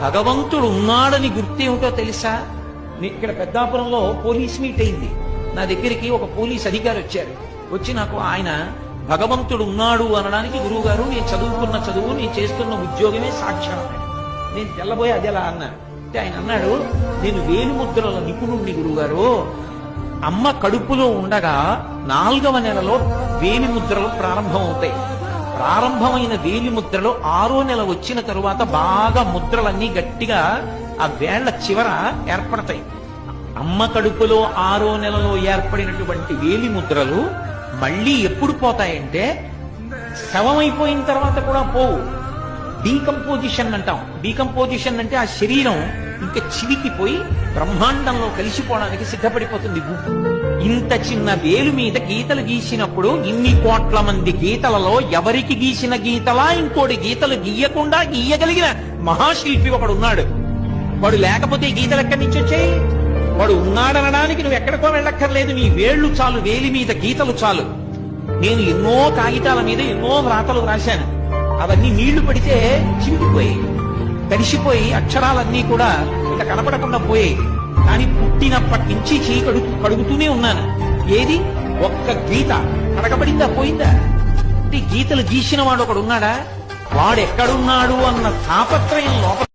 భగవంతుడు ఉన్నాడని గుర్తేమిటో తెలుసా? ఇక్కడ పెద్దాపురంలో పోలీస్ మీట్ అయింది. నా దగ్గరికి ఒక పోలీస్ అధికారి వచ్చారు. వచ్చి నాకు ఆయన భగవంతుడు ఉన్నాడు అనడానికి గురువు గారు నేను చదువుకున్న చదువు నేను చేస్తున్న ఉద్యోగమే సాక్ష్యం అన్నాడు. నేను తెల్లబోయి అది ఎలా అన్నాను అంటే ఆయన అన్నాడు, నేను వేలిముద్రల నిపుణుణ్ణి గురువుగారు. అమ్మ కడుపులో ఉండగా 4వ నెలలో వేలిముద్రలు ప్రారంభమవుతాయి. ప్రారంభమైన వేలిముద్రలు 6వ నెల వచ్చిన తరువాత బాగా ముద్రలన్నీ గట్టిగా ఆ వేళ్ల చివర ఏర్పడతాయి. అమ్మ కడుపులో 6వ నెలలో ఏర్పడినటువంటి వేలిముద్రలు మళ్ళీ ఎప్పుడు పోతాయంటే శవమైపోయిన తర్వాత కూడా పోవు. డీకంపోజిషన్ అంటాం. డీకంపోజిషన్ అంటే ఆ శరీరం ఇంకా చివికిపోయి బ్రహ్మాండంలో కలిసిపోవడానికి సిద్ధపడిపోతుంది. ఇంత చిన్న వేలు మీద గీతలు గీసినప్పుడు ఇన్ని కోట్ల మంది గీతలలో ఎవరికి గీసిన గీతలా ఇంకోటి గీతలు గీయకుండా గీయగలిగిన మహాశిల్పి ఒకడు ఉన్నాడు. వాడు లేకపోతే ఈ గీతలు ఎక్కడి నుంచి వచ్చాయి? వాడు ఉన్నాడనడానికి నువ్వు ఎక్కడికో వెళ్ళక్కర్లేదు. నీ వేళ్లు చాలు, వేలి మీద గీతలు చాలు. నేను ఎన్నో కాగితాల మీద ఎన్నో వ్రాతలు రాశాను. అవన్నీ నీళ్లు పడితే చివికిపోయి తడిసిపోయి అక్షరాలన్నీ కూడా ఇక కనపడకుండా పోయాయి. కానీ పుట్టినప్పటి నుంచి కడుగుతూనే ఉన్నాను. ఏది ఒక్క గీత కడగబడిందా, పోయిందా? గీతలు గీసిన వాడు ఒకడు ఉన్నాడా? వాడెక్కడున్నాడు అన్న తాపత్రయం లోపల